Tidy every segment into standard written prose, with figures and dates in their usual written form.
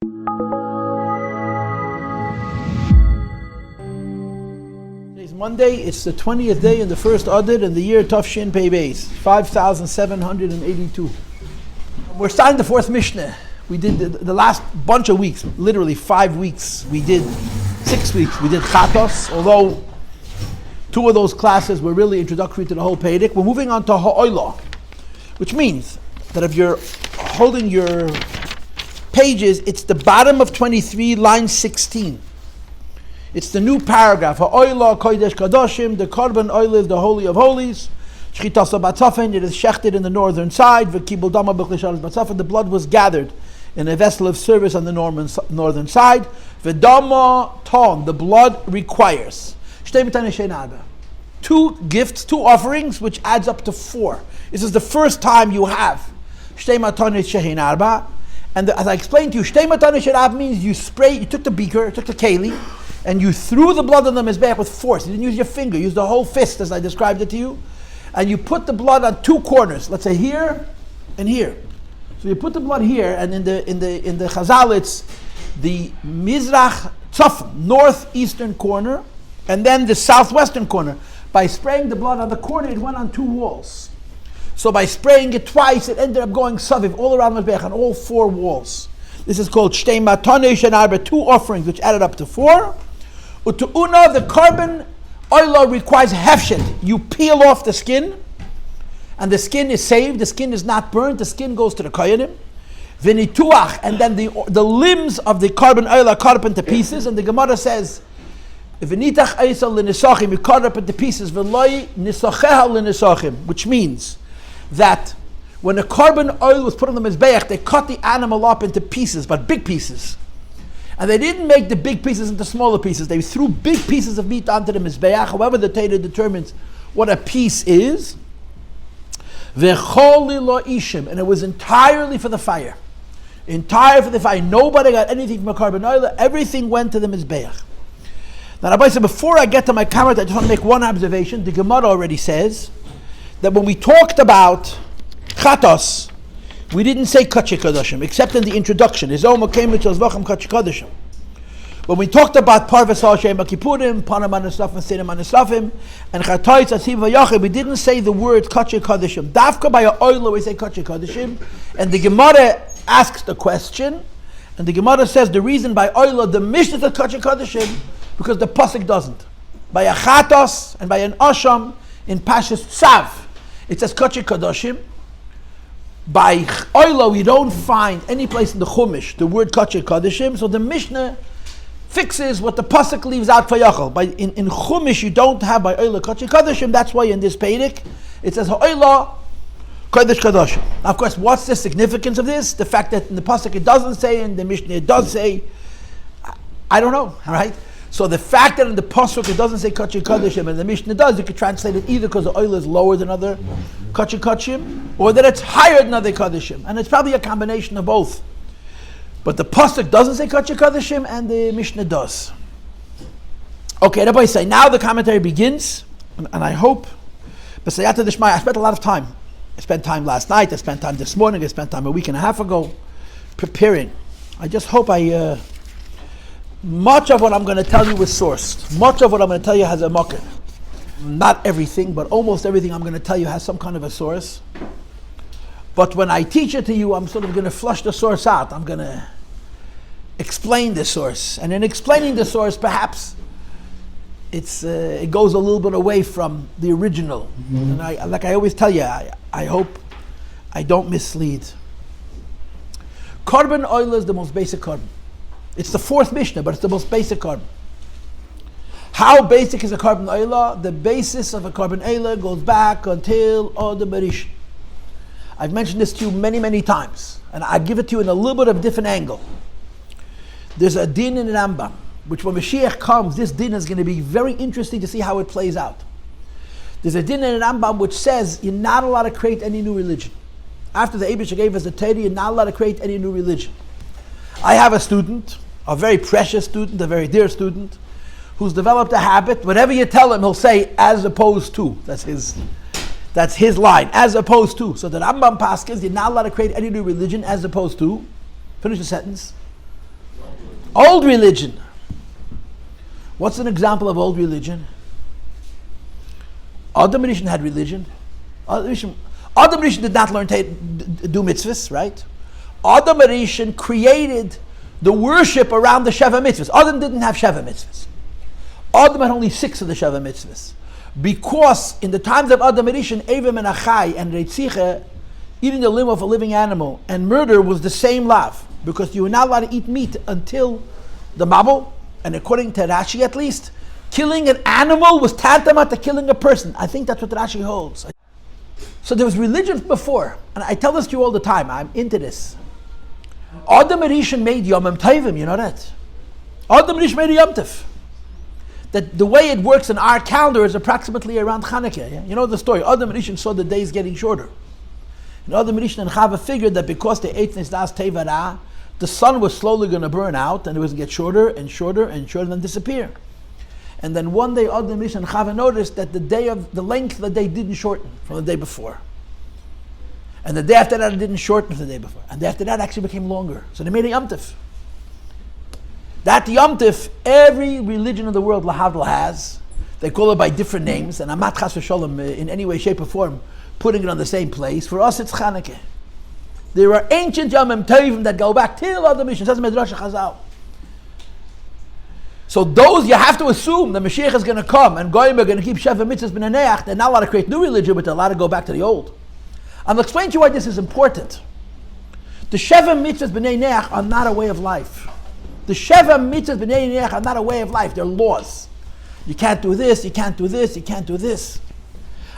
Today's Monday. It's the 20th day in the first Adar in the year Tafshin Pei Beis, 5,782. We're starting the fourth Mishnah. We did the last bunch of weeks, literally 5 weeks. We did 6 weeks. We did Chatos, although 2 of those classes were really introductory to the whole Perek. We're moving on to HaOlah, which means that if you're holding your pages, it's the bottom of 23, line 16. It's the new paragraph. HaOlah kodesh kadoshim, the Korban Olah is the Holy of Holies. Chatos batzafen, it is shechted in the northern side. V'kibul dama b'chlishalas batzafen, the blood was gathered in a vessel of service on the northern side. V'dama ton, the blood requires 2 gifts, 2 offerings, which adds up to 4. This is the first time you have and as I explained to you, means you took the beaker, took the keli, and you threw the blood on the Mizbeach with force. You didn't use your finger, you used the whole fist as I described it to you. And you put the blood on 2 corners, let's say here and here. So you put the blood here, and in the Chazal it's the Mizrach Tzaf, northeastern corner, and then the southwestern corner. By spraying the blood on the corner, it went on 2 walls. So by spraying it twice, it ended up going saviv all around the Mizbeach on all 4 walls. This is called shtei matonos shenarba, 2 offerings which added up to 4. Utu'una, the Korban Olah requires hefshet. You peel off the skin, and the skin is saved. The skin is not burnt. The skin goes to the koyanim. V'nituach, and then the limbs of the Korban Olah are cut up into pieces. And the Gemara says, "V'nitach eisel l'nisachim," you cut up into pieces. V'loi nisacheha l'nisachim, which means that when a Korban Olah was put on the Mizbeach, they cut the animal up into pieces, but big pieces. And they didn't make the big pieces into smaller pieces. They threw big pieces of meat onto the Mizbeach. However, the Torah determines what a piece is. And it was entirely for the fire. Entire for the fire. Nobody got anything from a Korban Olah. Everything went to the Mizbeach. Now, Rabbi said, before I get to my comment, I just want to make one observation. The Gemara already says that when we talked about Chatos, we didn't say Kachi Kadoshim, except in the introduction. When we talked about Parvas Hashem Akipurim, Panam Anasafim, Sinim Anasafim, and Chataos Asiv Vayachim, we didn't say the word Kachi Kadoshim. Dafka by HaOlah we say Kachi Kadoshim, and the Gemara asks the question, and the Gemara says the reason by Olah the Mishnah says Kachi Kadoshim because the pasuk doesn't. By a Chatos and by an Asham in Pashas Tzav, it says Kachi Kadoshim. By Olah we don't find any place in the Chumash the word Kachi Kadoshim, so the Mishnah fixes what the pasuk leaves out for Yachal. In Chumash you don't have by Olah Kachi Kadoshim. That's why in this Perek it says HaOlah Kodesh Kadoshim. Now, of course, what's the significance of this? The fact that in the pasuk it doesn't say, in the Mishnah it does say. I don't know. All right. So the fact that in the pasuk it doesn't say Kachi Kadoshim and the Mishnah does, you could translate it either because the Olah is lower than other Kachi Kadoshim, or that it's higher than other Kadoshim, and it's probably a combination of both. But the pasuk doesn't say Kachi Kadoshim, and the Mishnah does. Okay, everybody say now the commentary begins, and I hope. But I spent a lot of time. I spent time last night. I spent time this morning. I spent time a week and a half ago preparing. I just hope much of what I'm going to tell you is sourced. Much of what I'm going to tell you has a makir. Not everything, but almost everything I'm going to tell you has some kind of a source. But when I teach it to you, I'm sort of going to flush the source out. I'm going to explain the source. And in explaining the source, perhaps it goes a little bit away from the original. Mm-hmm. And like I always tell you, I hope I don't mislead. Korban Olah is the most basic Korban. It's the 4th Mishnah, but it's the most basic Korban. How basic is a Korban Olah? The basis of a Korban Olah goes back until Adam HaRishon. I've mentioned this to you many, many times, and I give it to you in a little bit of a different angle. There's a din in Rambam, which when Mashiach comes, this din is going to be very interesting to see how it plays out. There's a din in Rambam which says you're not allowed to create any new religion. After the Eibusher gave us the Torah, you're not allowed to create any new religion. I have a student, a very precious student, a very dear student, who's developed a habit. Whatever you tell him, he'll say as opposed to. That's his line. As opposed to. So the Rambam paskins, you're not allowed to create any new religion as opposed to. Finish the sentence. Old religion. What's an example of old religion? Adam HaRishon had religion. Adam HaRishon did not learn to do mitzvahs, right? Adam HaRishon created the worship around the Sheva mitzvahs. Adam didn't have Sheva mitzvahs. Adam had only 6 of the Sheva mitzvahs. Because in the times of Adam HaRishon, Evim and Achai and Retzicha, eating the limb of a living animal, and murder was the same lav. Because you were not allowed to eat meat until the Mabul, and according to Rashi at least, killing an animal was tantamount to killing a person. I think that's what Rashi holds. So there was religion before, and I tell this to you all the time, I'm into this. Adam HaRishon made Yomim Tovim, you know that? Adam HaRishon made a Yom Tov. That the way it works in our calendar is approximately around Chanukah. Yeah? You know the story. Adam HaRishon saw the days getting shorter. And Adam HaRishon and Chava figured that because they ate Nisdas Tevara, the sun was slowly going to burn out, and it was going to get shorter and shorter and shorter and then disappear. And then one day Adam HaRishon and Chava noticed that the length of the day didn't shorten from the day before. And the day after that it didn't shorten from the day before. And the day after that actually became longer. So they made a Yom Tov. That Yom Tov, every religion in the world, lahavdil, has. They call it by different names, and I'm not chas v'sholem in any way, shape, or form putting it on the same place. For us, it's Chanukah. There are ancient Yomim Tovim that go back till Adam HaRishon. Says Midrash Chazal. So those you have to assume the Mashiach is going to come, and Goyim are going to keep Sheva mitzvahs b'nei Noach. They're not allowed to create new religion, but they're allowed to go back to the old. I'll explain to you why this is important. The Sheva mitzvahs b'nei Noach are not a way of life. The Sheva mitzvahs b'nei Noach are not a way of life. They're laws. You can't do this, you can't do this, you can't do this.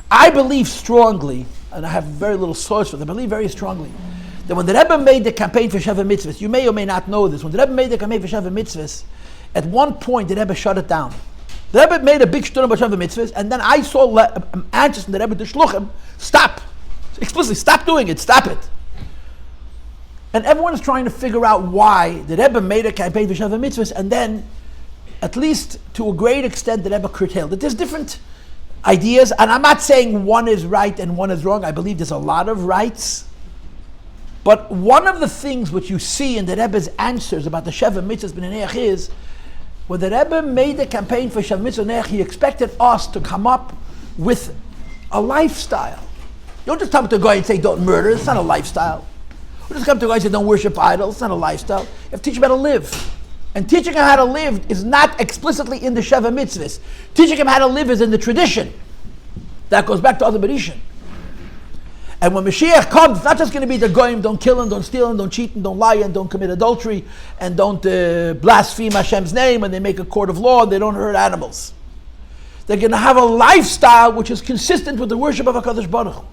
I believe strongly, and I have very little source for this, I believe very strongly, that when the Rebbe made the campaign for Sheva mitzvahs, you may or may not know this, when the Rebbe made the campaign for Sheva mitzvahs, at one point the Rebbe shut it down. The Rebbe made a big shtur about Sheva mitzvahs, and then I saw answers from the Rebbe to shluchim, stop. Explicitly, stop doing it, stop it. And everyone is trying to figure out why the Rebbe made a campaign for Sheva mitzvahs, and then, at least to a great extent, the Rebbe curtailed it. There's different ideas, and I'm not saying one is right and one is wrong. I believe there's a lot of rights. But one of the things which you see in the Rebbe's answers about the Sheva mitzvahs b'nei Noach is, when the Rebbe made the campaign for Sheva mitzvahs b'nei Noach, he expected us to come up with a lifestyle. You don't just come to a guy and say, don't murder. It's not a lifestyle. You just come to a guy and say, don't worship idols. It's not a lifestyle. You have to teach him how to live. And teaching him how to live is not explicitly in the Sheva mitzvahs. Teaching him how to live is in the tradition. That goes back to Adam HaRishon. And when Mashiach comes, it's not just going to be the goyim, don't kill and don't steal and don't cheat and don't lie and don't commit adultery and don't blaspheme Hashem's name, and they make a court of law and they don't hurt animals. They're going to have a lifestyle which is consistent with the worship of HaKadosh Baruch Hu.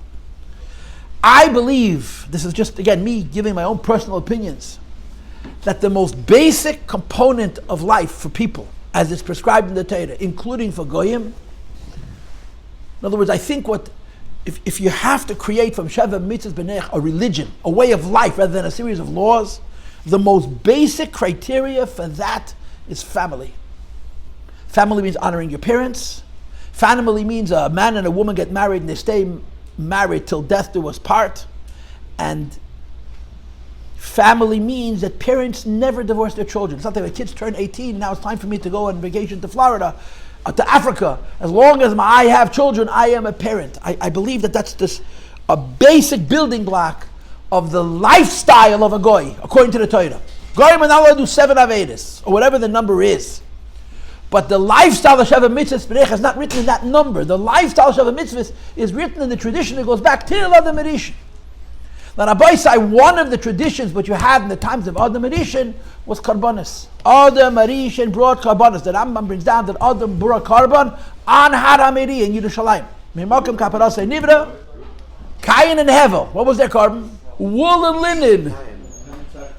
I believe, this is just, again, me giving my own personal opinions, that the most basic component of life for people, as it's prescribed in the Torah, including for goyim, in other words, I think if you have to create from Sheva mitzvahs b'nei Noach a religion, a way of life rather than a series of laws, the most basic criteria for that is family. Family means honoring your parents. Family means a man and a woman get married and they stay married till death do us part. And family means that parents never divorce their children. It's not that the kids turn 18, now it's time for me to go on vacation to Florida, to Africa. As long as I have children, I am a parent. I believe that that's a basic building block of the lifestyle of a goy, according to the Torah. Goyim are not allowed to do 7 Avedas, or whatever the number is. But the lifestyle of Sheva mitzvahs b'nei Noach is not written in that number. The lifestyle of Sheva mitzvahs is written in the tradition that goes back till Adam HaRishon. Now, Rabbi, one of the traditions which you had in the times of Adam HaRishon was Korbanos. Adam HaRishon brought Korbanos. The Rambam brings down that Adam brought Korban on Har HaMeri in Yerushalayim. Mimakim kaparasei nivra, Cain and Hevel. What was their Korban? Wool and linen.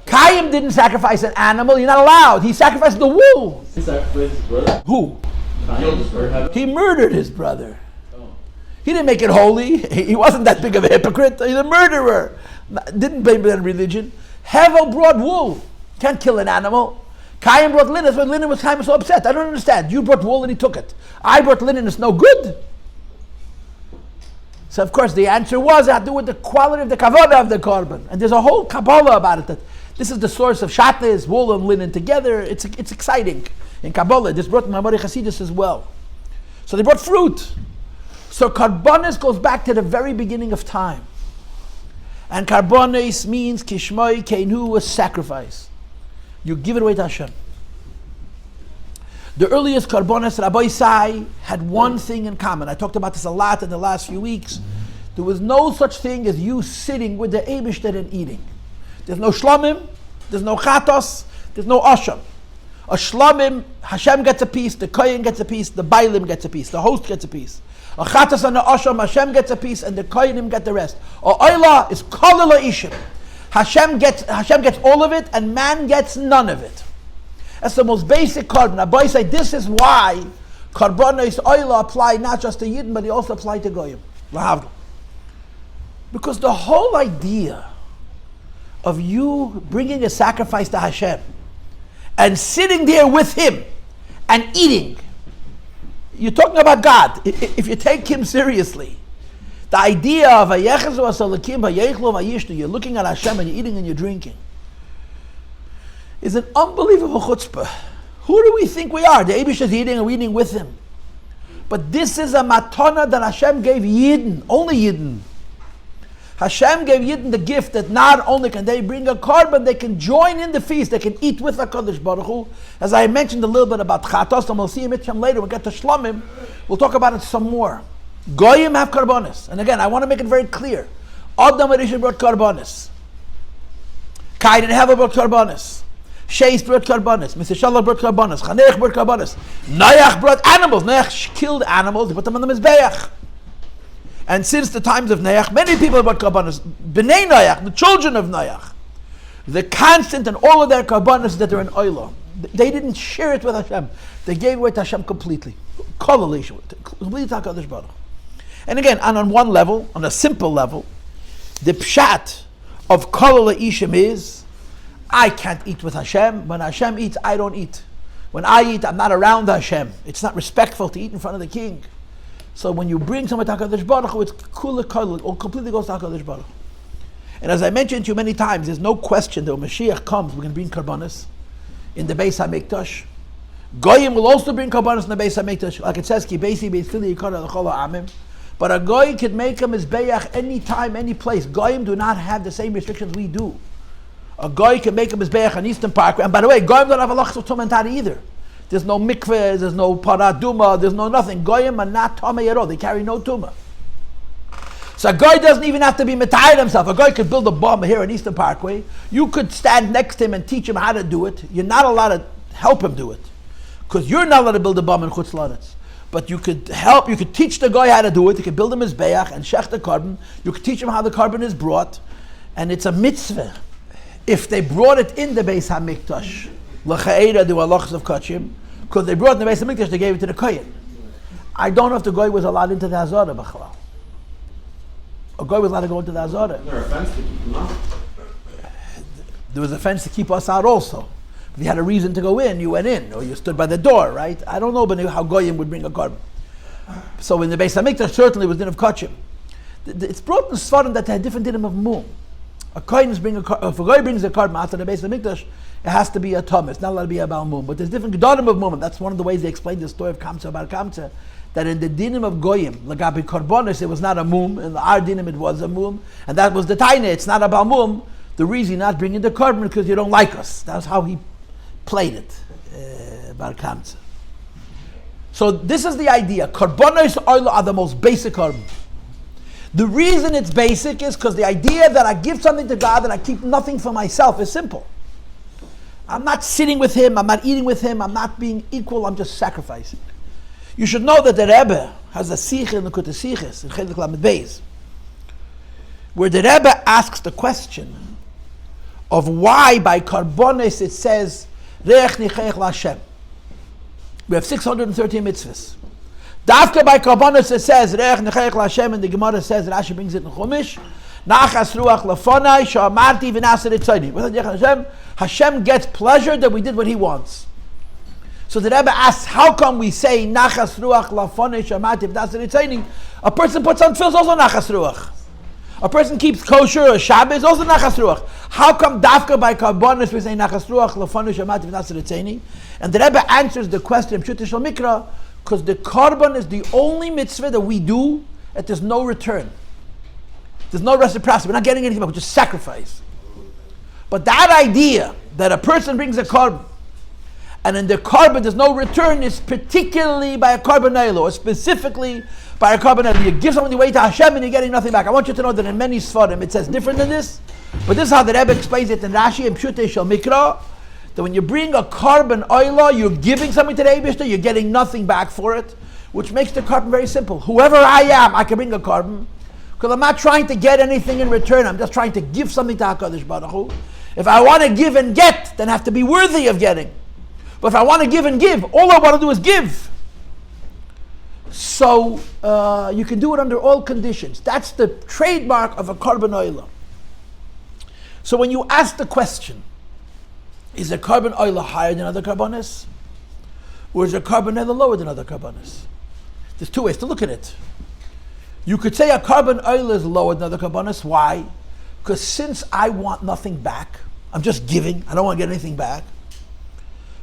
Cain didn't sacrifice an animal. You're not allowed. He sacrificed the wool. He sacrificed his brother? Who? Cain. He murdered his brother. He didn't make it holy. He wasn't that big of a hypocrite. He's a murderer. Didn't blame it on religion. Hevel brought wool. Can't kill an animal. Cain brought linen. That's why linen was Cain was so upset. I don't understand. You brought wool and he took it. I brought linen. It's no good. So of course the answer was it had to do with the quality of the kavod of the korban. And there's a whole Kabbalah about it. This is the source of Chatos, wool and linen together. It's exciting. In Kabbalah, this brought Ma'amari Hasidus as well. So they brought fruit. So Karbonis goes back to the very beginning of time. And Karbonis means Kishmoi Keinu, a sacrifice. You give it away to Hashem. The earliest Karbonis, Rabbi Sai, had one thing in common. I talked about this a lot in the last few weeks. There was no such thing as you sitting with the Eibishter and eating. There's no shlamim, there's no chatos, there's no asham. A shlamim, Hashem gets a piece, the kohen gets a piece, the bailim gets a piece, the host gets a piece. A chatos and a asham, Hashem gets a piece, and the kohenim get the rest. A olah is kol ishim. Hashem gets all of it, and man gets none of it. That's the most basic korban. Rabbi say this is why Karbonos Olah apply not just to Yidden, but they also apply to Goyim. Because the whole idea of you bringing a sacrifice to Hashem and sitting there with Him and eating, you're talking about God. If you take Him seriously, the idea of you're looking at Hashem and you're eating and you're drinking is an unbelievable chutzpah. Who do we think we are? The Eibush is eating and we're eating with Him. But this is a matana that Hashem gave Yidden, only Yidden. Hashem gave Yidden the gift that not only can they bring a korban, they can join in the feast, they can eat with HaKadosh Baruch Hu. As I mentioned a little bit about Chatos, and we'll see him later, we'll get to Shlamim, we'll talk about it some more. Goyim have karbonis. And again, I want to make it very clear. Adam HaRishon brought karbonis. Kain and Hevel brought karbonis. Sheis brought karbonis. Mr. Shalach brought karbonis. Chanech brought karbonis. Noach brought animals. Noach killed animals. He put them on the Mizbeach. And since the times of Noach, many people brought karbonis. B'nai Noach, the children of Noach. The constant and all of their karbonis that are in Olah. They didn't share it with Hashem. They gave it away to Hashem completely. Completely to HaKadosh Baruch. And again, on one level, on a simple level, the pshat of kol ishim is, I can't eat with Hashem. When Hashem eats, I don't eat. When I eat, I'm not around Hashem. It's not respectful to eat in front of the king. So when you bring someone to HaKadosh Baruch Hu, it's kula kol, it completely goes to HaKadosh Baruch Hu. And as I mentioned to you many times, there's no question that when Mashiach comes, we're going to bring karbanos in the Beis HaMikdash. Goyim will also bring karbanos in the Beis HaMikdash. Like it says, Ki beisi beitfili yikara l'chol ha'amim. But a goy could make a mizbeach any time, any place. Goyim do not have the same restrictions we do. A goy can make a mizbeach on Eastern Park. And by the way, goyim don't have a lachs of tumah either. There's no mikveh, there's no paraduma, there's no nothing. Goyim are not tumah at all. They carry no tumah. So a guy doesn't even have to be metayed himself. A guy could build a bomb here in Eastern Parkway. You could stand next to him and teach him how to do it. You're not allowed to help him do it, because you're not allowed to build a bomb in Chutz Laretz. But you could help. You could teach the guy how to do it. You could build him his beach and shech the korban. You could teach him how the korban is brought, and it's a mitzvah. If they brought it in the Beis HaMikdash, l'cha'era do halachos of kachim, because they brought it in the Beis HaMikdash, they gave it to the kohen. I don't know if the guy was allowed into the Hazara b'chalal. A guy was allowed to go into the Hazara. There a fence to keep him out? There was a fence to keep us out also. If you had a reason to go in, you went in, or you stood by the door, right? I don't know how Goyim would bring a korban. So in the Beis HaMikdash, certainly was din of kachim. It's brought in Svarim that they had different dinim of mum. A kohen is bring if a guy brings a korban out to the Beis HaMikdash, it has to be a tom. It's not allowed to be a Baal mum. But there's different gedolim of mum. That's one of the ways they explain the story of Kamsa about Kamsa. That in the dinim of goyim, lagabi korbanos, it was not a mum. In our dinim, it was a mum, and that was the taina. It's not about mum. The reason not bringing the korban because you don't like us. That's how he played it, Bar Kamsa. So this is the idea. Korbanos olah are the most basic korban. The reason it's basic is because the idea that I give something to God and I keep nothing for myself is simple. I'm not sitting with Him. I'm not eating with Him. I'm not being equal. I'm just sacrificing. You should know that the Rebbe has a sikh in the Kutei Sichos in Chelik Lamed Beis, where the Rebbe asks the question of why by Karbonis it says Reich Nichech LaHashem. We have 613 mitzvahs. Dafka by Karbonis it says Reich Nichech LaHashem, and the Gemara says, Rashi brings it in Chumash, Nachas Ruach Lefonai She'amarti ונעשה רצוני. Hashem gets pleasure that we did what He wants. So the Rebbe asks, how come we say Nachas Ruach Lefonai She'amarti ונעשה רצוני? A person puts on tefillin also Nachas Ruach. A person keeps kosher or Shabbos, also nachas ruach. How come dafka by karbonis we say nachas ruach לפני שאמרתי ונעשה רצוני? And the Rebbe answers the question pshuta shel mikra because the korban is the only mitzvah that we do that there's no return. There's no reciprocity. We're not getting anything back. We just sacrifice. But that idea that a person brings a korban and in the korban there's no return is particularly by a korban olah, or specifically by a korban olah. You give something away to Hashem and you're getting nothing back. I want you to know that in many svarim it says different than this, but this is how the Rebbe explains it in Rashi and Pshutei Shel Mikra, that when you bring a korban olah, you're giving something to the Eibishter, you're getting nothing back for it, which makes the korban very simple. Whoever I am, I can bring a korban, because I'm not trying to get anything in return, I'm just trying to give something to HaKadosh Baruch Hu. If I want to give and get, then I have to be worthy of getting. But if I want to give and give, all I want to do is give. So you can do it under all conditions. That's the trademark of a korban olah. So when you ask the question, is a korban olah higher than other korbanos? Or is a korban olah lower than other korbanos? There's two ways to look at it. You could say a korban olah is lower than other korbanos. Why? Because since I want nothing back, I'm just giving, I don't want to get anything back.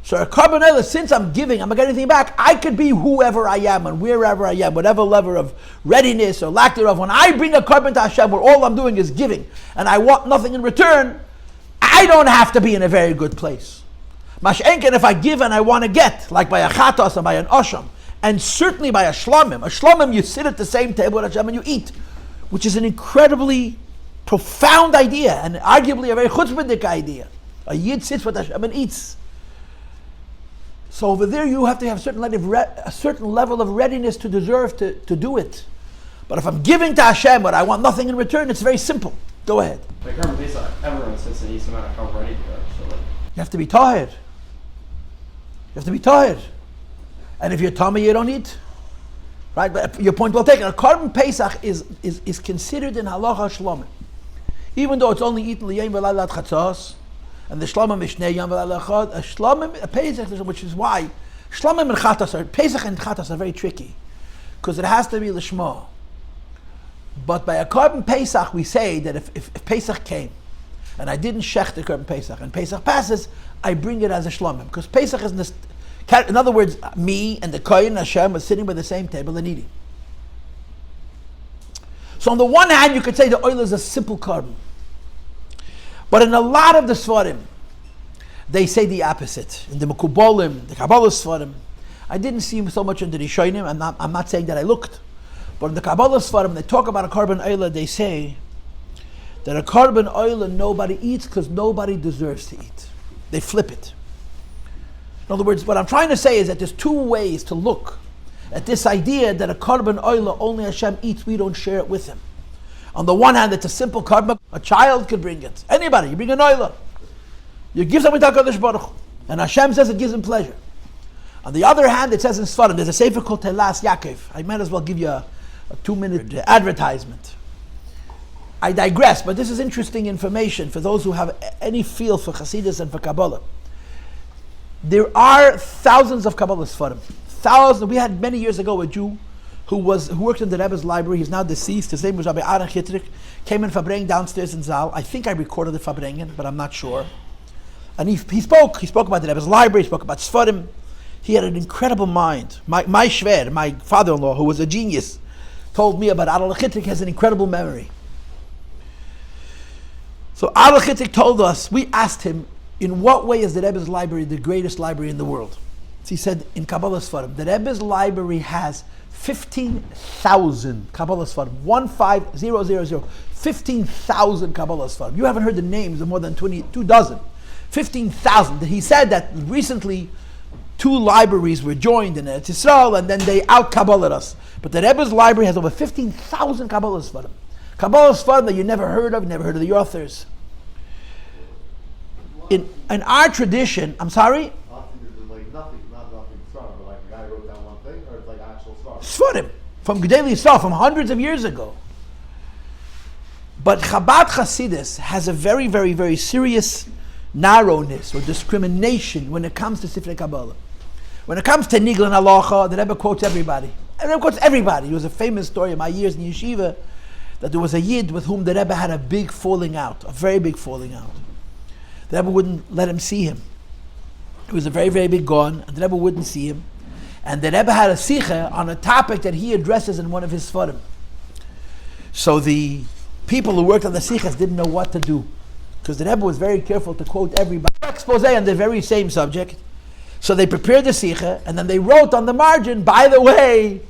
So a korban olah, since I'm giving, I'm not getting anything back, I could be whoever I am and wherever I am, whatever level of readiness or lack thereof. When I bring a korban to Hashem where all I'm doing is giving and I want nothing in return, I don't have to be in a very good place. Mash'enken, if I give and I want to get, like by a Chatos or by an osham, and certainly by a shlomim. A shlomim, you sit at the same table with Hashem and you eat, which is an incredibly profound idea and arguably a very chutzpahdik idea. A yid sits with Hashem and eats. So over there you have to have a certain level of readiness to deserve to do it. But if I'm giving to Hashem but I want nothing in return, it's very simple. Go ahead. Like everyone sits and eats no matter how ready they are. So like, you have to be tired. You have to be tired. And if you're tummy, you don't eat. Right? But your point well taken. A korban pesach is considered in halacha shlomim. Even though it's only eaten liyayim v'laylat chatos, and the shlomim mishnei yom v'laylat a shlomim, a pesach, which is why shlomim and chatos pesach and chatos are very tricky, because it has to be lishma. But by a korban pesach, we say that if pesach came, and I didn't shech the korban pesach, and pesach passes, I bring it as a shlomim, because pesach is in other words, me and the kohen and Hashem are sitting by the same table and eating. So on the one hand, you could say the olah is a simple korban. But in a lot of the svarim, they say the opposite. In the Mekubolim, the Kabbalah svarim, I didn't see so much in the Rishonim. I'm not saying that I looked. But in the Kabbalah svarim, they talk about a korban olah, they say that a korban olah nobody eats because nobody deserves to eat. They flip it. In other words, what I'm trying to say is that there's two ways to look at this idea that a korban olah only Hashem eats, we don't share it with him. On the one hand, it's a simple korban. A child could bring it. Anybody, you bring an olah. You give something to HaKadosh Baruch Hu, and Hashem says it gives him pleasure. On the other hand, it says in Sfarim, there's a sefer called Telas Yaakov. I might as well give you a 2-minute advertisement. I digress, but this is interesting information for those who have any feel for Chassidus and for Kabbalah. There are thousands of Kabbalah Sfarim. Thousands. We had many years ago a Jew who worked in the Rebbe's library. He's now deceased. His name was Rabbi Adam HaRishon. Came in Fabrengen downstairs in Zal. I think I recorded the Fabrengen, but I'm not sure. And he spoke. He spoke about the Rebbe's library. He spoke about Sfarim. He had an incredible mind. My shver, my father-in-law, who was a genius, told me about Adam HaRishon has an incredible memory. So Adam HaRishon told us, we asked him, in what way is the Rebbe's library the greatest library in the world? So he said in Kabbalah Sfarim, the Rebbe's library has 15,000 Kabbalah Sfarim. 15000. 15,000 Kabbalah Sfarim. You haven't heard the names of more than 22 dozen. 15,000. He said that recently 2 libraries were joined in Eretz Yisrael and then they out-Kabbalah'd us. But the Rebbe's library has over 15,000 Kabbalah Sfarim. Kabbalah Sfarim that you never heard of the authors. In our tradition, I'm sorry? Like nothing, not nothing Sfarim, but like a guy wrote down one thing, or it's like actual Sfarim? Sfarim, from Gedali Yisrael, from hundreds of years ago. But Chabad Chasidus has a very, very, very serious narrowness or discrimination when it comes to Sifrei Kabbalah. When it comes to Nigla and Halacha, the Rebbe quotes everybody. The Rebbe quotes everybody. It was a famous story in my years in Yeshiva that there was a Yid with whom the Rebbe had a big falling out, a very big falling out. The Rebbe wouldn't let him see him. He was a very, very big Gaon, and the Rebbe wouldn't see him. And the Rebbe had a sicha on a topic that he addresses in one of his sfarim. So the people who worked on the sichas didn't know what to do, because the Rebbe was very careful to quote everybody expose on the very same subject. So they prepared the sicha, and then they wrote on the margin, by the way,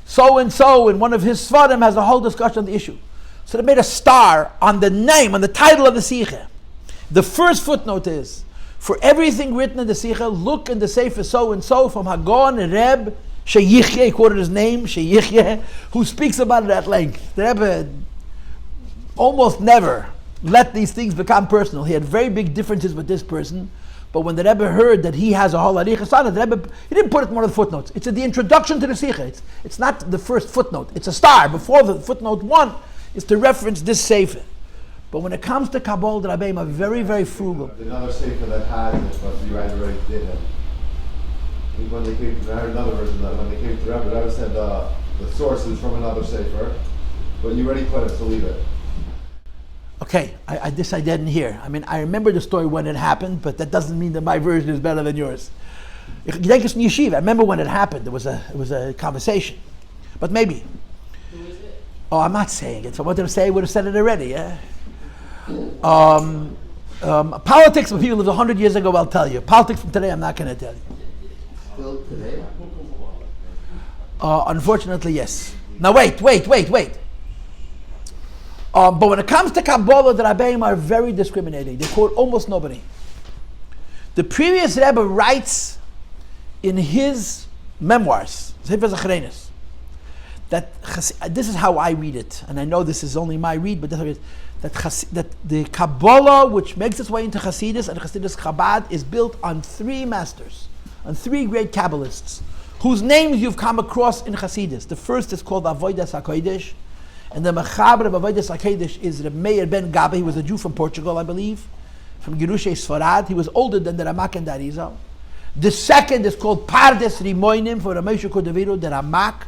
so and so in one of his sfarim has a whole discussion on the issue. So they made a star on the name, on the title of the sicha. The first footnote is, for everything written in the Sikha, look in the Sefer so-and-so from Hagon Reb Sheyichye, he quoted his name, Sheyichye, who speaks about it at length. The Rebbe almost never let these things become personal. He had very big differences with this person, but when the Rebbe heard that he has a whole arichas on it, the Rebbe, he didn't put it in one of the footnotes. It's in the introduction to the Sikha. It's not the first footnote. It's a star. Before the footnote 1 is to reference this Sefer. But when it comes to Kabbalah, the Rabbeim are very, very frugal. Another sefer that has it, but you already did it. When they came to, I heard another version that when they came to Rebbe, Rebbe said the source is from another sefer, but you already put it, so leave it. Okay, this I didn't hear. I mean, I remember the story when it happened, but that doesn't mean that my version is better than yours. I remember when it happened. It was a conversation, but maybe. Who is it? Oh, I'm not saying it. If I wanted to say, I would have said it already. Yeah. Politics of people who lived 100 years ago, I'll tell you. Politics from today, I'm not going to tell you. Still today? Unfortunately, yes. Now wait. But when it comes to Kabbalah, the Rabbeim are very discriminating. They quote almost nobody. The previous Rebbe writes in his memoirs, that this is how I read it, and I know this is only my read, but that the Kabbalah, which makes its way into Hasidus and Hasidus Chabad, is built on 3 masters, on 3 great Kabbalists, whose names you've come across in Hasidus. The first is called Avodas HaKodesh, and the Mechaber of Avodas HaKodesh is Reb Meir ben Gabi. He was a Jew from Portugal, I believe, from Gerushay Sfarad. He was older than the Ramak and the Arizal. The second is called Pardes Rimoinim for Rameshu Kodaviru, the Ramak.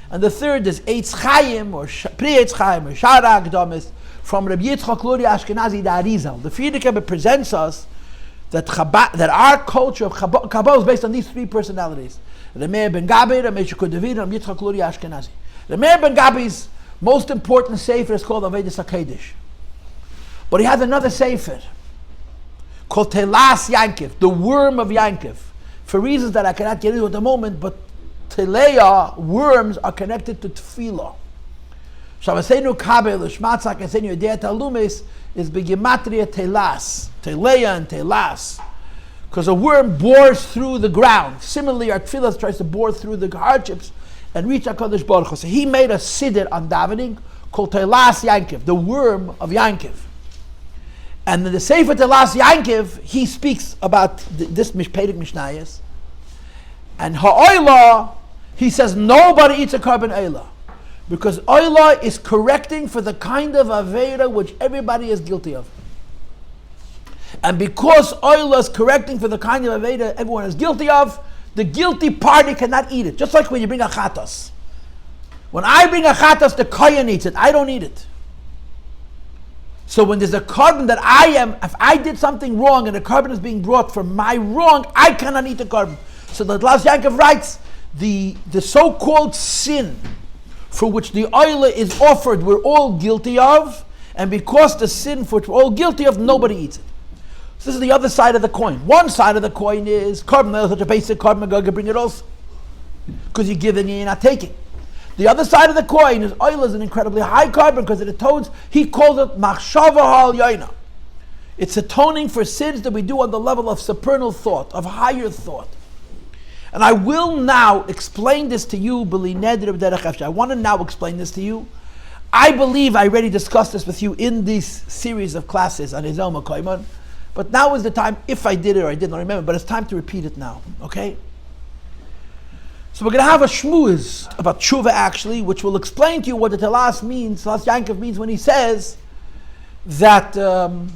And the third is Eitz Chaim, or Pri Eitz Chaim, or Shara Akdomis, from Rabbi Yitzchak Luri Ashkenazi, the Arizal. The Frierdiker presents us that our culture of Kabbalah is based on these 3 personalities. Remeir ben Gabi, Rameshu Kodaviru, and Rabbi Yitzchak Luri Ashkenazi. Remeir ben Gabi's most important sefer is called Avodas HaKodesh. But he has another sefer called Telas Yankiv, the worm of Yankiv, for reasons that I cannot get into at the moment, but Teleya, worms, are connected to Tefillah. Shavasenu Kabel, Shmatzak, Asenu Yedea Talumis is Begematria Telas, Teleya and Telas. Because a worm bores through the ground. Similarly, our Tefillah tries to bore through the hardships and reach HaKadosh Baruch Hu. So he made a siddur on davening called Telas Yankiv, the worm of Yankiv. And in the Sefer Telas Yankiv, he speaks about this Perek Mishnayos. And HaOlah, he says nobody eats a Korban Olah, because Olah is correcting for the kind of Aveira which everybody is guilty of. And because Olah is correcting for the kind of Aveira everyone is guilty of, the guilty party cannot eat it. Just like when you bring a Chatos. When I bring a Chatos, the Kohen eats it. I don't eat it. So when there's a Korban that if I did something wrong and a Korban is being brought for my wrong, I cannot eat the Korban. So the Telas Yankov writes, the so-called sin for which the Olah is offered, we're all guilty of, and because the sin for which we're all guilty of, nobody eats it. So this is the other side of the coin. One side of the coin is Korban, such a basic Korban, God can bring it also, because you're giving and you're not taking. The other side of the coin is Olah is an incredibly high Korban because it atones. He calls it Machshava Hal Yoina. It's atoning for sins that we do on the level of supernal thought, of higher thought. And I will now explain this to you. I want to now explain this to you. I believe I already discussed this with you in this series of classes on Aizehu Mikoman, but now is the time, if I did it or I didn't remember, but it's time to repeat it now, okay? So we're going to have a shmuz about tshuva actually, which will explain to you what the Telas means, Telas Yankov means when he says that a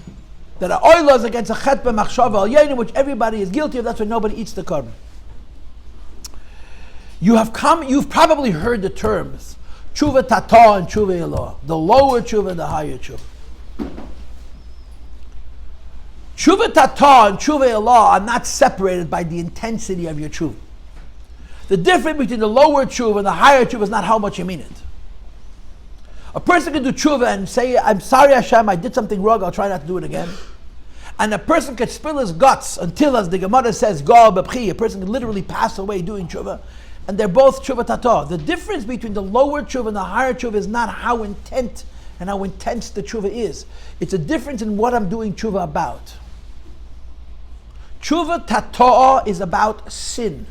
Olah is against a chet b'machshava al yayin, which everybody is guilty of, that's why nobody eats the korban. You've probably heard the terms Tshuva Tata and Tshuva Olah. The lower Tshuva and the higher Tshuva. Tshuva Tata and Tshuva Olah are not separated by the intensity of your Tshuva. The difference between the lower Tshuva and the higher Tshuva is not how much you mean it. A person can do Tshuva and say, I'm sorry Hashem, I did something wrong, I'll try not to do it again. And a person could spill his guts until, as the Gemara says, Gal B'Pchi, a person can literally pass away doing Tshuva. And they're both Tshuva Tata. The difference between the lower Tshuva and the higher Tshuva is not how intense the Tshuva is. It's a difference in what I'm doing Tshuva about. Tshuva Tata is about sin.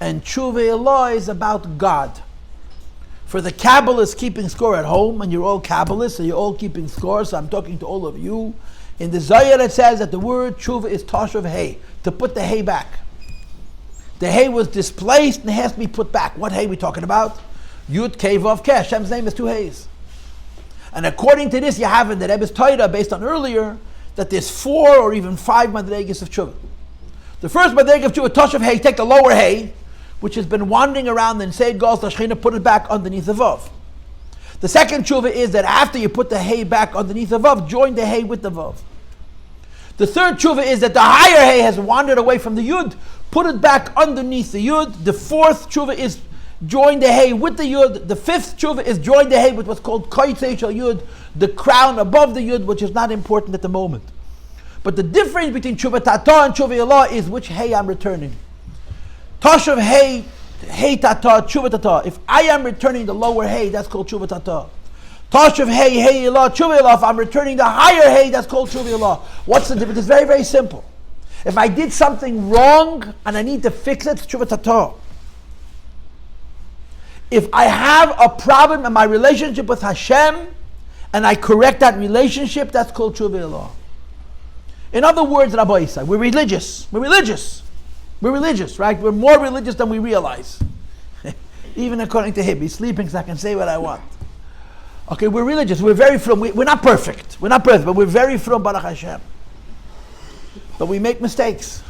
And Tshuva Olah is about God. For the Kabbalists keeping score at home, and you're all Kabbalists, so you're all keeping score, so I'm talking to all of you. In the Zohar it says that the word Tshuva is Tashav Hay, to put the hay back. The hay was displaced and it has to be put back. What hay are we talking about? Yud Kei Vav Kei. Hashem's name is two hays. And according to this, you have in the Rebbe's Torah, based on earlier, that there's 4 or even 5 madregas of Tshuva. The first madrega of Tshuva, Tashav Hay, take the lower hay, which has been wandering around and say it goes to Shechina, put it back underneath the Vav. The second Tshuva is that after you put the hay back underneath the Vav, join the hay with the Vav. The third Tshuva is that the higher hay has wandered away from the Yud, put it back underneath the Yud. The fourth Tshuva is join the hay with the Yud. The fifth Tshuva is join the hay with what's called Koitzei Shel Yud, the crown above the Yud, which is not important at the moment. But the difference between Tshuva Tata and Tshuva Olah is which hay I'm returning. Tashav hay, hay Tata, Tshuva Tata. If I am returning the lower hay, that's called Tshuva Tata. Tashav hay, hay Olah, Tshuva Olah. If I'm returning the higher hay, that's called Tshuva Olah. What's the difference? It's very, very simple. If I did something wrong and I need to fix it, it's Tshuva Tata. If I have a problem in my relationship with Hashem and I correct that relationship, that's called Tshuva Olah. In other words, Rabbi Isai, we're religious. We're religious. We're religious, right? We're more religious than we realize. Even according to him, he's sleeping so I can say what I want. Okay, we're religious. We're very from. We're not perfect. We're not perfect, but we're very from Baruch Hashem. But we make mistakes.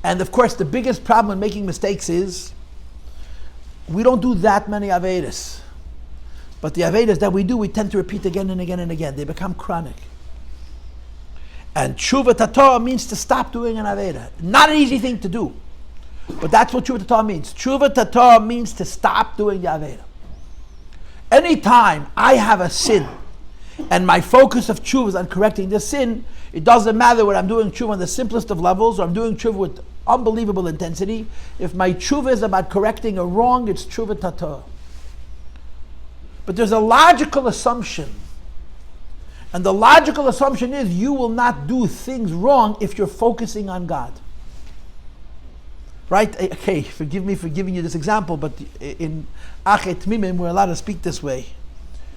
And of course, the biggest problem in making mistakes is we don't do that many Avedas. But the Avedas that we do, we tend to repeat again and again and again. They become chronic. And Tshuva Tata means to stop doing an Aveda. Not an easy thing to do. But that's what Tshuva Tata means. Tshuva Tata means to stop doing the Aveda. Anytime I have a sin and my focus of Tshuva is on correcting the sin, it doesn't matter whether I'm doing Tshuva on the simplest of levels or I'm doing Tshuva with unbelievable intensity. If my Tshuva is about correcting a wrong, it's Tshuva Tata. But there's a logical assumption. And the logical assumption is you will not do things wrong if you're focusing on God. Right? Okay, forgive me for giving you this example, but in Achei Temimim, we're allowed to speak this way.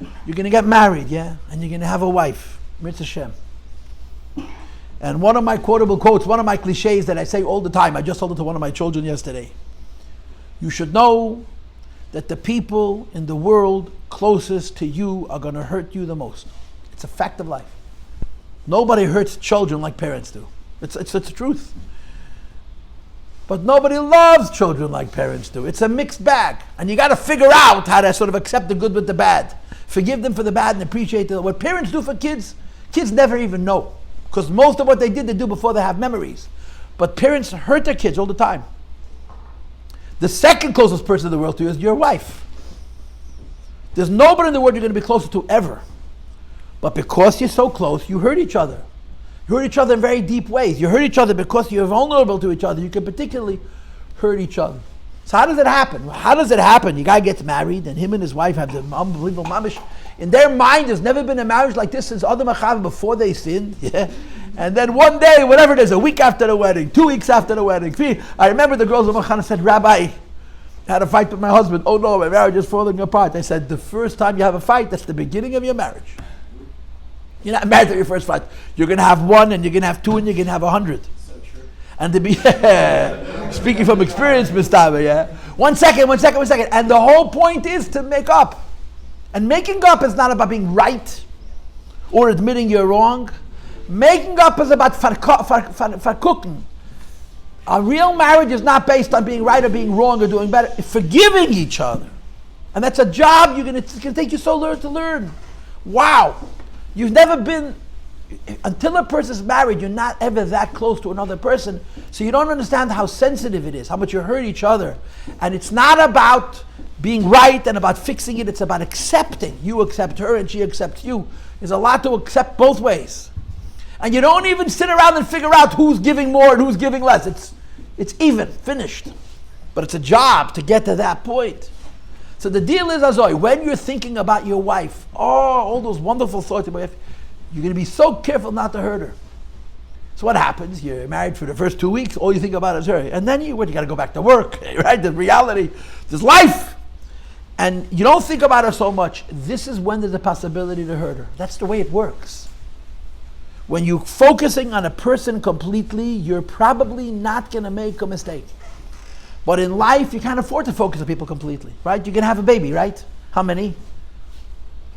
You're going to get married, yeah? And you're going to have a wife. Mitzvah Shem. And one of my quotable quotes, one of my cliches that I say all the time, I just told it to one of my children yesterday. You should know that the people in the world closest to you are going to hurt you the most. It's a fact of life. Nobody hurts children like parents do. It's the truth. But nobody loves children like parents do. It's a mixed bag. And you got to figure out how to sort of accept the good with the bad. Forgive them for the bad and appreciate what parents do for kids. Kids never even know. Because most of what they did, they do before they have memories. But parents hurt their kids all the time. The second closest person in the world to you is your wife. There's nobody in the world you're going to be closer to ever. But because you're so close, you hurt each other. You hurt each other in very deep ways. You hurt each other because you're vulnerable to each other. You can particularly hurt each other. So how does it happen? How does it happen? The guy gets married and him and his wife have the unbelievable mamish. In their mind, there's never been a marriage like this since Adam HaRishon before they sinned. Yeah. And then one day, whatever it is, a week after the wedding, 2 weeks after the wedding. I remember the girls of HaOlah said, Rabbi, I had a fight with my husband. Oh no, my marriage is falling apart. I said, the first time you have a fight, that's the beginning of your marriage. You're not married to your first fight. You're going to have 1 and you're going to have 2 and you're going to have 100. So true. And to be, speaking from experience, Mr. Yeah. One second. And the whole point is to make up. And making up is not about being right or admitting you're wrong. Making up is about verkucken. A real marriage is not based on being right or being wrong or doing better. It's forgiving each other. And that's a job it's going to take you so long to learn. Wow. You've never been, until a person's married, you're not ever that close to another person. So you don't understand how sensitive it is, how much you hurt each other. And it's not about being right and about fixing it. It's about accepting. You accept her and she accepts you. There's a lot to accept both ways. And you don't even sit around and figure out who's giving more and who's giving less. It's even, finished. But it's a job to get to that point. So the deal is, Azoi, when you're thinking about your wife, all those wonderful thoughts about your wife, you're going to be so careful not to hurt her. So what happens? You're married for the first 2 weeks, all you think about is her. And then you got to go back to work, right? The reality, there's life. And you don't think about her so much. This is when there's a possibility to hurt her. That's the way it works. When you're focusing on a person completely, you're probably not going to make a mistake. But in life, you can't afford to focus on people completely, right? You're going to have a baby, right? How many?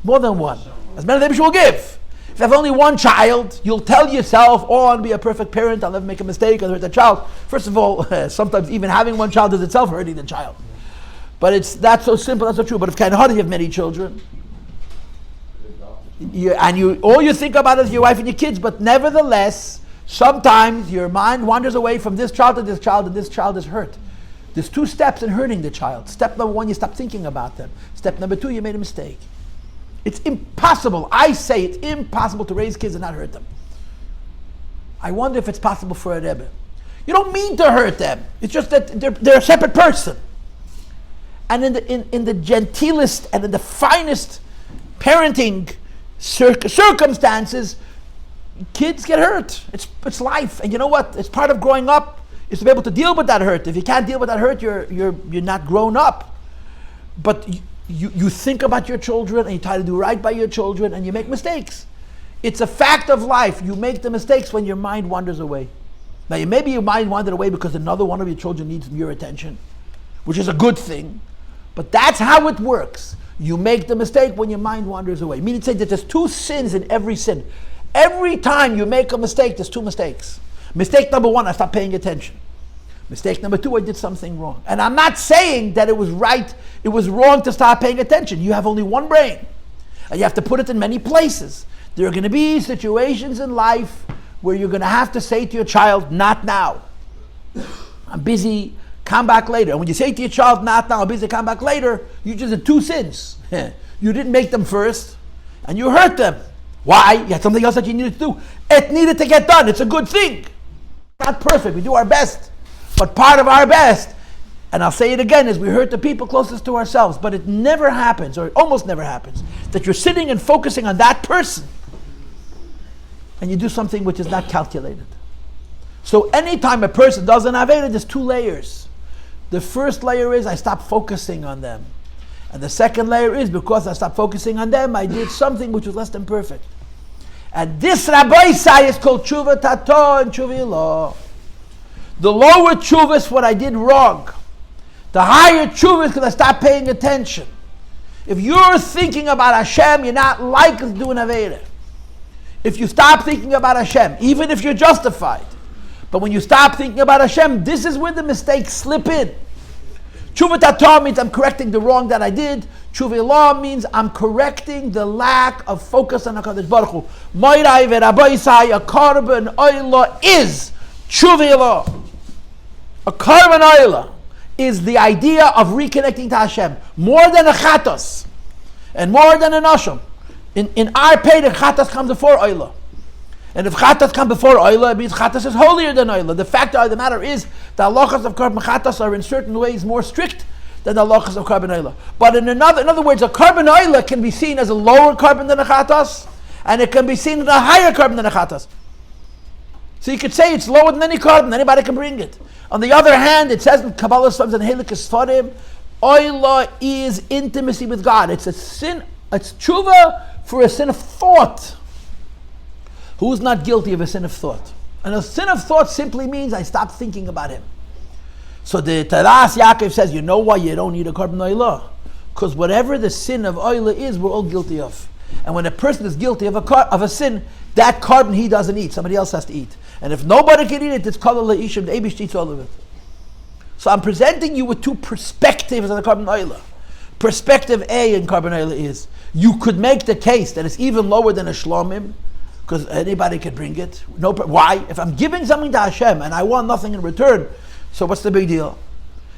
More than one. As many babies you will give. If you have only one child, you'll tell yourself, oh, I'll be a perfect parent, I'll never make a mistake, I'll hurt the child. First of all, sometimes even having one child is itself hurting the child. But that's so simple, that's so true. But it's kind of hard if you have many children. All you think about is your wife and your kids, but nevertheless, sometimes your mind wanders away from this child to this child, and this child is hurt. There's 2 steps in hurting the child. Step number 1, you stop thinking about them. Step number 2, you made a mistake. It's impossible, I say it's impossible to raise kids and not hurt them. I wonder if it's possible for a Rebbe. You don't mean to hurt them. It's just that they're a separate person. And in the gentlest and in the finest parenting circumstances, kids get hurt. It's life. And you know what? It's part of growing up is to be able to deal with that hurt. If you can't deal with that hurt, you're not grown up. But you think about your children and you try to do right by your children and you make mistakes. It's a fact of life. You make the mistakes when your mind wanders away. Now maybe your mind wandered away because another one of your children needs your attention, which is a good thing. But that's how it works. You make the mistake when your mind wanders away. Meaning to say that there's 2 sins in every sin. Every time you make a mistake, there's 2 mistakes. Mistake number 1, I stopped paying attention. Mistake number 2, I did something wrong. And I'm not saying that it was right, it was wrong to stop paying attention. You have only one brain. And you have to put it in many places. There are going to be situations in life where you're going to have to say to your child, not now. I'm busy, come back later. And when you say to your child, not now, I'm busy, come back later, you just did 2 sins. You didn't make them first, and you hurt them. Why? You had something else that you needed to do. It needed to get done. It's a good thing. Not perfect. We do our best. But part of our best, and I'll say it again, is we hurt the people closest to ourselves. But it never happens, or it almost never happens, that you're sitting and focusing on that person and you do something which is not calculated. So anytime a person does an Aveda, there's 2 layers. The first layer is I stop focusing on them. And the second layer is because I stopped focusing on them, I did something which was less than perfect. And this Rabbi Isai is called Tshuva Tato and Tshuva Olah. The lower tshuva is what I did wrong. The higher tshuva is because I stopped paying attention. If you're thinking about Hashem, you're not likely to do an Aveda. If you stop thinking about Hashem, even if you're justified, but when you stop thinking about Hashem, this is where the mistakes slip in. Tshuva Tato means I'm correcting the wrong that I did. Tshuva Olah means I'm correcting the lack of focus on HaKadosh Baruch Hu. Moirai ve'Rabbi Isai, a Korban Olah is Tshuva Olah. A Korban Olah is the idea of reconnecting to Hashem. More than a Chatos and more than an Osham. In our Perek, Chatos comes before Olah. And if Chatos comes before Olah, it means Chatos is holier than Olah. The fact of the matter is, the halachas of Korban Chatos are in certain ways more strict than the halachas of Korban Olah. But in other words, a Korban Olah can be seen as a lower Korban than a Chatos, and it can be seen as a higher Korban than a Chatos. So you could say it's lower than any Korban, anybody can bring it. On the other hand, it says in Kabbalah Psalms and Helikas Sfarim, Olah is intimacy with God. It's a sin, it's tshuva for a sin of thought. Who's not guilty of a sin of thought? And a sin of thought simply means I stop thinking about him. So the Taras Yaakov says, you know why you don't need a Korban Olah? Because whatever the sin of Olah is, we're all guilty of. And when a person is guilty of a sin, that Korban he doesn't eat, somebody else has to eat. And if nobody can eat it, it's called a Leishim, the Eibush eats all of it. So I'm presenting you with 2 perspectives on the Korban Olah. Perspective A in Korban Olah is, you could make the case that it's even lower than a shlomim, because anybody could bring it. Why? If I'm giving something to Hashem and I want nothing in return, so what's the big deal?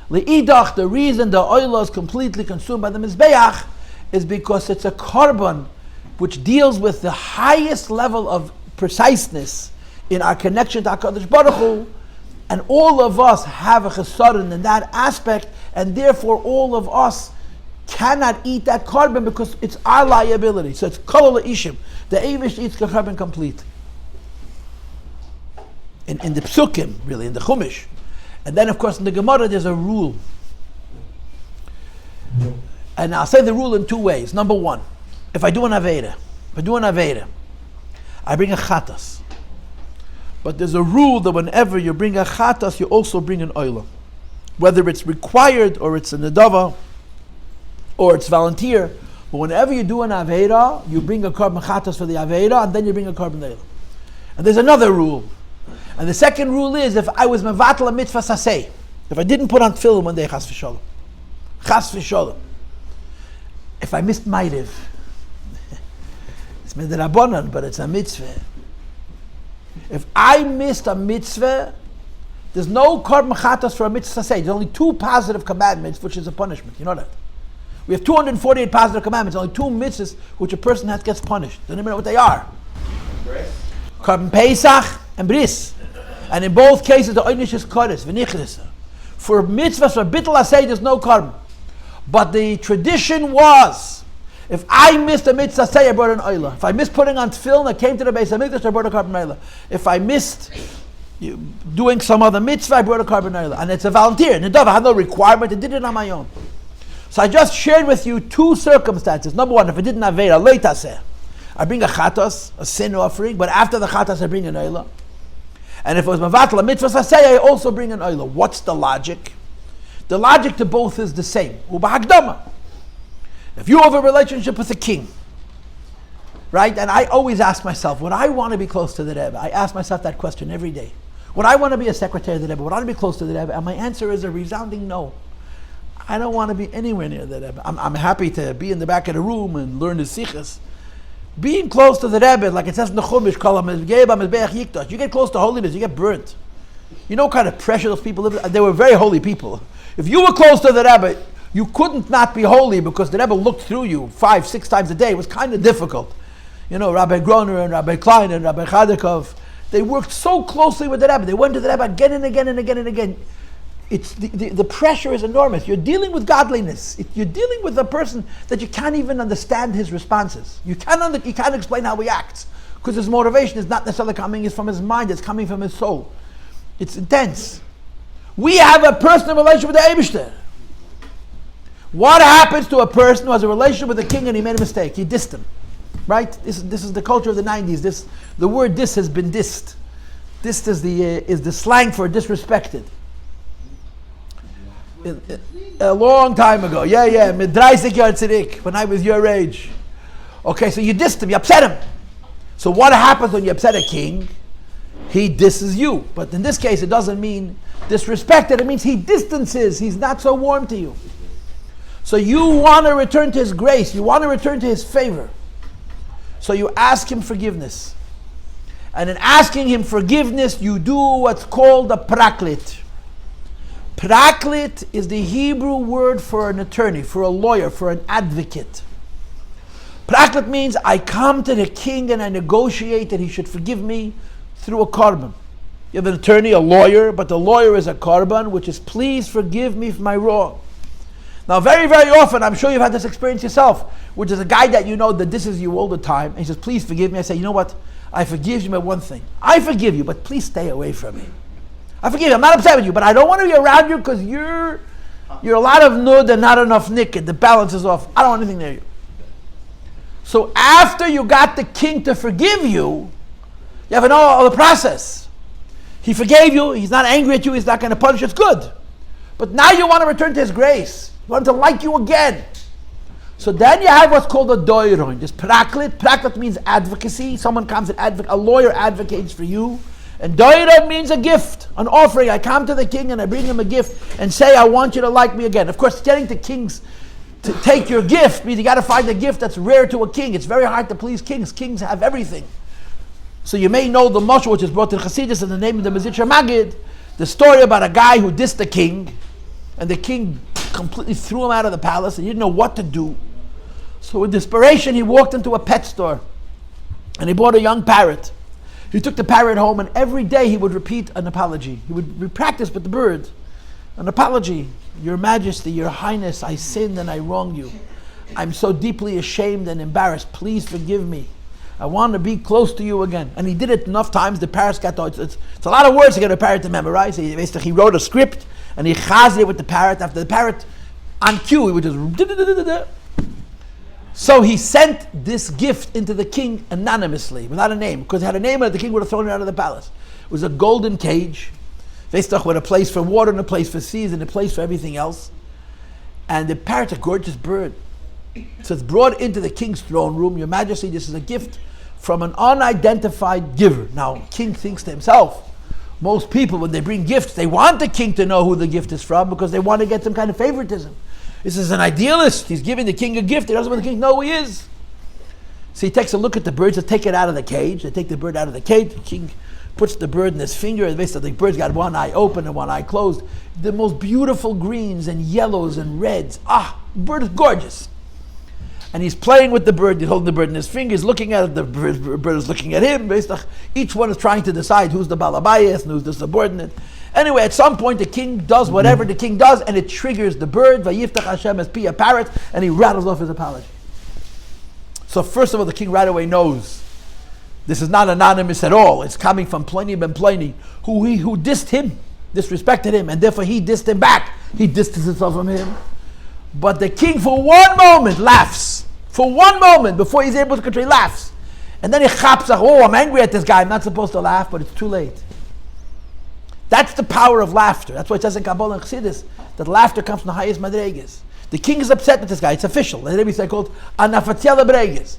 Le'idach, the reason the Olah is completely consumed by the Mizbeach is because it's a Korban which deals with the highest level of preciseness in our connection to HaKadosh Baruch Hu, and all of us have a chesaron in that aspect, and therefore all of us cannot eat that Korban because it's our liability. So it's kol ishim. The Eivish eats the Korban complete. In the Psukim, really, in the Chumash. And then, of course, in the Gemara, there's a rule. And I'll say the rule in two ways. Number one, if I do an Aveda, I bring a Chatos. But there's a rule that whenever you bring a Chatos, you also bring an Olah. Whether it's required, or it's a Nedava, or it's volunteer. But whenever you do an Aveda, you bring a Korban Chatos for the Aveda, and then you bring a Korban Olah. And there's another rule. And the second rule is, if I was mevatel a mitzvah saseh, if I didn't put on tefillin one day, chas v'sholom, if I missed ma'ariv, it's midrabanan, but it's a mitzvah. If I missed a mitzvah, there's no korban chatos for a mitzvah saseh. There's only 2 positive commandments, which is a punishment. You know that. We have 248 positive commandments, only 2 mitzvahs which a person gets punished. Doesn't even know what they are. Korban Pesach and Bris. And in both cases, the oynish is kodesh, v'nichrisa. For mitzvahs, for bittul asay, there's no korban. But the tradition was, if I missed a mitzvah asay, I brought an olah. If I missed putting on tefillin, I came to the base of mitzvah, I brought a korban olah. If I missed doing some other mitzvah, I brought a korban olah. And it's a volunteer. Nedava, I had no requirement, I did it on my own. So I just shared with you 2 circumstances. Number one, if I didn't have Aveda, lo taseh, I bring a Chatos, a sin offering, but after the Chatos, I bring an olah. And if it was mevatel a mitzvah saseh, I also bring an olah. What's the logic? The logic to both is the same. Ubahagdama. If you have a relationship with a king, right? And I always ask myself, would I want to be close to the Rebbe? I ask myself that question every day. Would I want to be a secretary of the Rebbe? Would I want to be close to the Rebbe? And my answer is a resounding no. I don't want to be anywhere near the Rebbe. I'm happy to be in the back of the room and learn the sichas. Being close to the Rebbe, like it says in the Chumash, you get close to holiness, you get burnt. You know what kind of pressure those people live in? They were very holy people. If you were close to the Rebbe, you couldn't not be holy because the Rebbe looked through you 5-6 times a day. It was kind of difficult. You know, Rabbi Groner and Rabbi Klein and Rabbi Chadikov, they worked so closely with the Rebbe. They went to the Rebbe again and again and again and again. It's the pressure is enormous. You're dealing with godliness. You're dealing with a person that you can't even understand his responses. You can't explain how he acts because his motivation is not necessarily coming from his mind. It's coming from his soul. It's intense. We have a personal relationship with the Eibishter. What happens to a person who has a relationship with the king and he made a mistake? He dissed him, right? This is the culture of the 90s. The word "diss" has been dissed. Dissed is the slang for disrespected. A long time ago, when I was your age. Okay, so you dissed him, you upset him. So what happens when you upset a king? He disses you. But in this case, it doesn't mean disrespected, it means he distances, he's not so warm to you. So you want to return to his grace, you want to return to his favor. So you ask him forgiveness. And in asking him forgiveness, you do what's called a praklit. Praklit is the Hebrew word for an attorney, for a lawyer, for an advocate. Praklit means I come to the king and I negotiate that he should forgive me through a korban. You have an attorney, a lawyer, but the lawyer is a korban, which is please forgive me for my wrong. Now very, very often, I'm sure you've had this experience yourself, which is a guy that you know that this is you all the time, and he says, please forgive me. I say, you know what? I forgive you, but one thing. I forgive you, but please stay away from me. I forgive you, I'm not upset with you, but I don't want to be around you because you're a lot of nud and not enough nicked. The balance is off. I don't want anything near you. So after you got the king to forgive you, you have another process. He forgave you, he's not angry at you, he's not going to punish you, it's good. But now you want to return to his grace. You want him to like you again. So then you have what's called a doiron. This praklit. Praklit means advocacy. Someone comes and a lawyer advocates for you. And doiron means a gift, an offering. I come to the king and I bring him a gift and say, I want you to like me again. Of course, getting to kings to take your gift means you got to find a gift that's rare to a king. It's very hard to please kings. Kings have everything. So you may know the mashal which is brought in Chassidus in the name of the Mizbeach Magid, the story about a guy who dissed the king, and the king completely threw him out of the palace, and he didn't know what to do. So in desperation, he walked into a pet store, and he bought a young parrot. He took the parrot home, and every day he would repeat an apology. He would practice with the bird an apology. Your Majesty, Your Highness, I sinned and I wronged you. I'm so deeply ashamed and embarrassed. Please forgive me. I want to be close to you again. And he did it enough times, the parrot got it's a lot of words to get a parrot to memorize. He wrote a script, and he chazed it with the parrot. After the parrot, on cue, he would just... So he sent this gift into the king anonymously, without a name, because it had a name and the king would have thrown it out of the palace. It was a golden cage, with a place for water and a place for seeds and a place for everything else. And the parrot's a gorgeous bird. So it's brought into the king's throne room. Your Majesty, this is a gift from an unidentified giver. Now, king thinks to himself, most people, when they bring gifts, they want the king to know who the gift is from because they want to get some kind of favoritism. This is an idealist. He's giving the king a gift. He doesn't want the king to know who he is. So he takes a look at the birds. They take it out of the cage. They take the bird out of the cage. The king puts the bird in his finger. And basically, the bird's got one eye open and one eye closed. The most beautiful greens and yellows and reds. The bird is gorgeous. And he's playing with the bird. He's holding the bird in his fingers, looking at it. The bird is looking at him. Each one is trying to decide who's the balabayas and who's the subordinate. Anyway, at some point, the king does whatever the king does, and it triggers the bird. Vayiftach Hashem es pi, a parrot, and he rattles off his apology. So first of all, the king right away knows this is not anonymous at all. It's coming from Pliny ben Pliny, who dissed him, disrespected him, and therefore he dissed him back. He distanced himself from him. But the king, for one moment, laughs. For one moment, before he's able to control, he laughs. And then he chaps, I'm angry at this guy. I'm not supposed to laugh, but it's too late. That's the power of laughter. That's why it says in Kabbalah and Chassidus that laughter comes from the highest madregas. The king is upset with this guy. It's official. The Rebbe said called anafatziel bregas.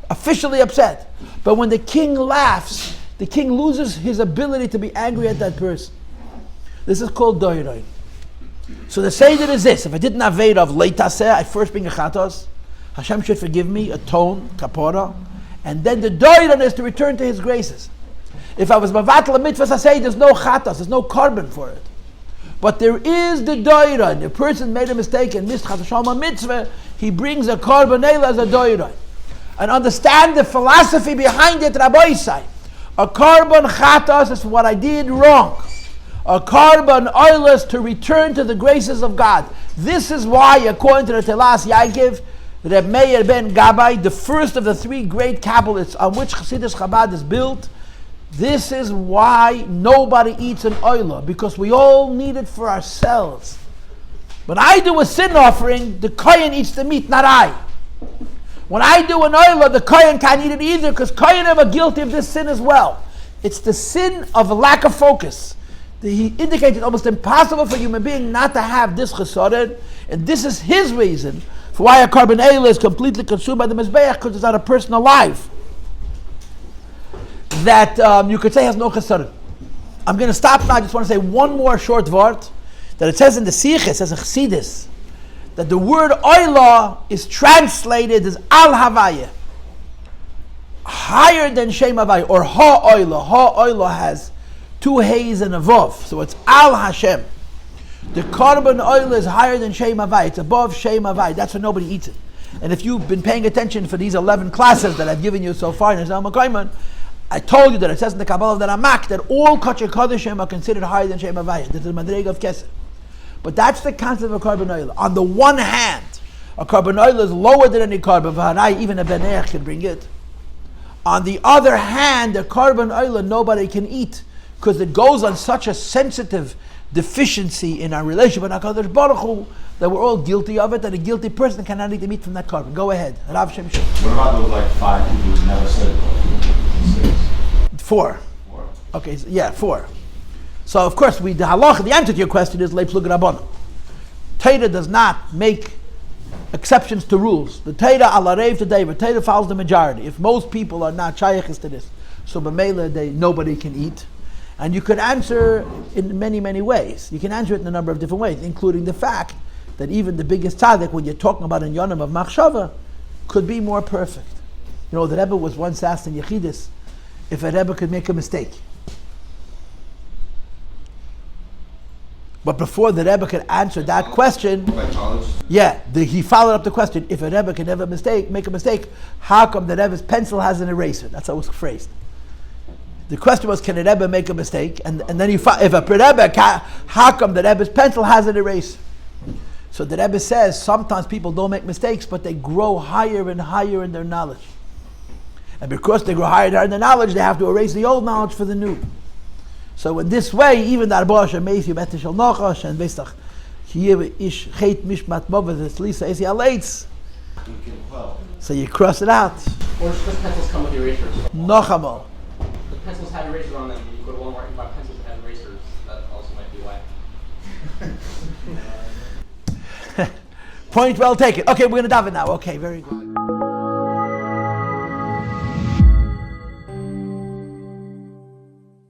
Officially upset. But when the king laughs, the king loses his ability to be angry at that person. This is called doiroin. So the seder is this: if I didn't have of leitaseh, I first bring a chatos. Hashem should forgive me, atone, kapora, and then the doiron is to return to His graces. If I was mavatal a mitzvah, I say there's no chatos, there's no korban for it. But there is the doiron. The person made a mistake and missed chatos mitzvah, he brings a korban eila as a doiron. And understand the philosophy behind it, Rabbi say. A korban chatos is what I did wrong. A korban olah is to return to the graces of God. This is why, according to the Telas Yaakov, Reb Meir ben Gabbai, the first of the three great Kabbalists on which Chassidus Chabad is built, this is why nobody eats an olah, because we all need it for ourselves. When I do a sin offering, the kohen eats the meat, not I. When I do an olah, the kohen can't eat it either, because kohenim are guilty of this sin as well. It's the sin of a lack of focus. He indicated it's almost impossible for a human being not to have this chesaron, and this is his reason for why a korban eila is completely consumed by the Mizbeach, because it's not a person alive that you could say has no chesaron. I'm going to stop now. I just want to say one more short word that it says in the Sikh, it says in Chassidus, that the word olah is translated as al havaya, higher than shem havaya, or HaOlah. HaOlah has two hays and a vav, so it's al Hashem. The korban olah is higher than shem havai. It's above shem havai. That's why nobody eats it. And if you've been paying attention for these 11 classes that I've given you so far in Adam HaRishon, I told you that it says in the Kabbalah of the Ramak that all kosher kodeshim are considered higher than shem havai. This is the madrega of kesef. But that's the concept of a korban olah. On the one hand, a korban olah is lower than any korban v'harai, even a benech can bring it. On the other hand, a korban olah nobody can eat, because it goes on such a sensitive deficiency in our relationship with HaKadosh Baruch Hu that we're all guilty of it, and a guilty person cannot eat the meat from that korban. Go ahead. Rav Shem Shim. What about those like 5 people who never said 6? 4. Okay, so, yeah, 4. So of course, the halach, the answer to your question is Lei Plug Rabbanon. Torah does not make exceptions to rules. The Torah alarev today, but Torah follows the majority. If most people are not shaykhes to this, so b'meila nobody can eat. And you could answer in many, many ways. You can answer it in a number of different ways, including the fact that even the biggest tzaddik, when you're talking about in Yonim of Machshava, could be more perfect. You know, the Rebbe was once asked in Yechidus if a Rebbe could make a mistake. But before the Rebbe could answer that question, he followed up the question, if a Rebbe can never make a mistake, how come the Rebbe's pencil has an eraser? That's how it was phrased. The question was, can a Rebbe make a mistake? And then if a Rebbe, how come the Rebbe's pencil has an eraser? So the Rebbe says, sometimes people don't make mistakes, but they grow higher and higher in their knowledge. And because they grow higher and higher in their knowledge, they have to erase the old knowledge for the new. So in this way, even the Arba Shemeisi Betishal Noach and Vestach here ish Chet Mishmat Movet Lisa Esi Aleitz. So you cross it out. Or just pencils come with erasers. Nochamo. The pencils have erasers on them. You go to Walmart and buy pencils that have erasers. That also might be why. Point well taken. Okay, we're going to daven now. Okay, very good.